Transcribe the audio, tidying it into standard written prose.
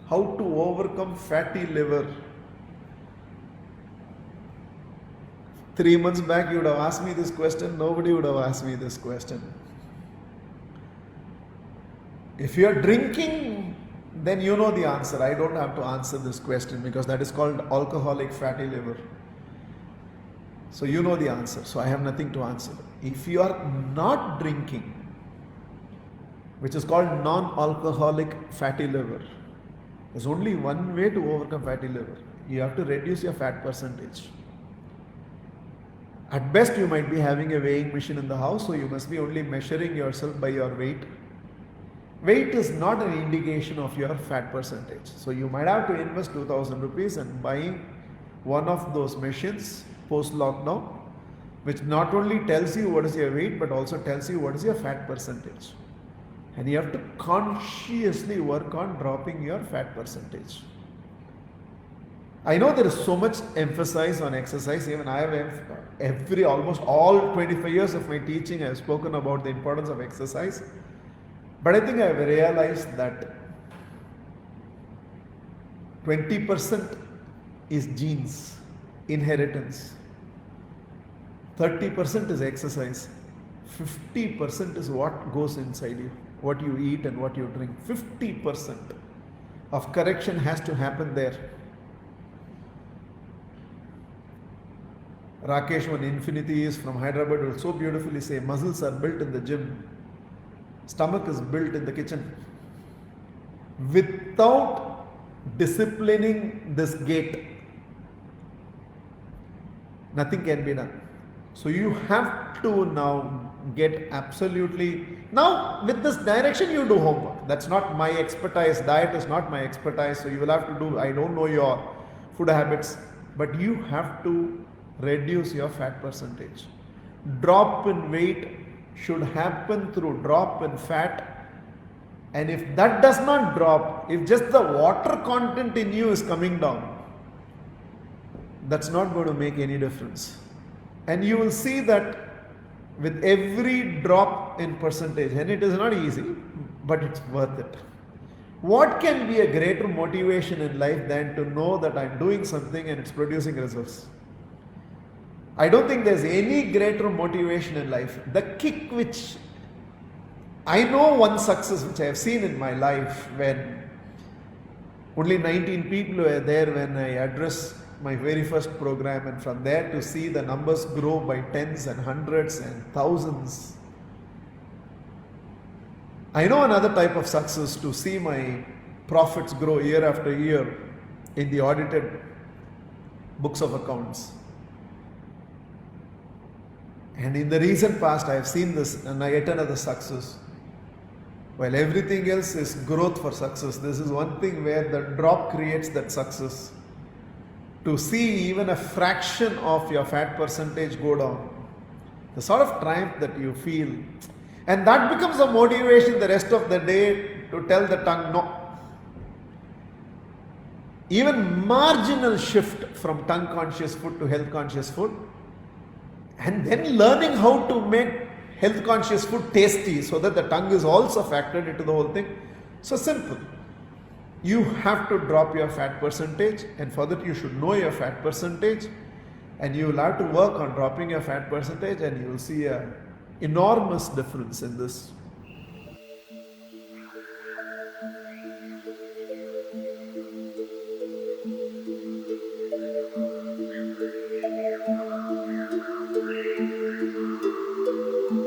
how to overcome fatty liver. 3 months back, you would have asked me this question, nobody would have asked me this question. If you are drinking, then you know the answer. I don't have to answer this question because that is called alcoholic fatty liver. So you know the answer. So I have nothing to answer. If you are not drinking, which is called non-alcoholic fatty liver, there's only one way to overcome fatty liver. You have to reduce your fat percentage. At best, you might be having a weighing machine in the house, so you must be only measuring yourself by your weight. Weight is not an indication of your fat percentage. So you might have to invest 2,000 rupees and buy one of those machines post-lockdown, which not only tells you what is your weight, but also tells you what is your fat percentage. And you have to consciously work on dropping your fat percentage. I know there is so much emphasis on exercise. Even I have almost all 25 years of my teaching, I have spoken about the importance of exercise. But I think I have realized that 20% is genes, inheritance. 30% is exercise. 50% is what goes inside you, what you eat and what you drink. 50% of correction has to happen there. Rakesh, one Infinity is from Hyderabad, will so beautifully say, muscles are built in the gym. Stomach is built in the kitchen. Without disciplining this gate, nothing can be done. So you have to now get absolutely, now with this direction you do homework. That's not my expertise. Diet is not my expertise. So you will have to do, I don't know your food habits, but you have to reduce your fat percentage. Drop in weight should happen through drop in fat, and if that does not drop, if just the water content in you is coming down, that's not going to make any difference. And you will see that with every drop in percentage, and it is not easy, but it's worth it. What can be a greater motivation in life than to know that I'm doing something and it's producing results? I don't think there's any greater motivation in life. The kick which I know, one success which I have seen in my life, when only 19 people were there when I addressed my very first program, and from there to see the numbers grow by tens and hundreds and thousands. I know another type of success, to see my profits grow year after year in the audited books of accounts. And in the recent past, I have seen this, and I yet another success. While everything else is growth for success, this is one thing where the drop creates that success. To see even a fraction of your fat percentage go down, the sort of triumph that you feel, and that becomes a motivation the rest of the day to tell the tongue no. Even marginal shift from tongue conscious food to health conscious food, and then learning how to make health conscious food tasty so that the tongue is also factored into the whole thing. So simple. You have to drop your fat percentage, and for that you should know your fat percentage, and you will have to work on dropping your fat percentage, and you will see an enormous difference in this.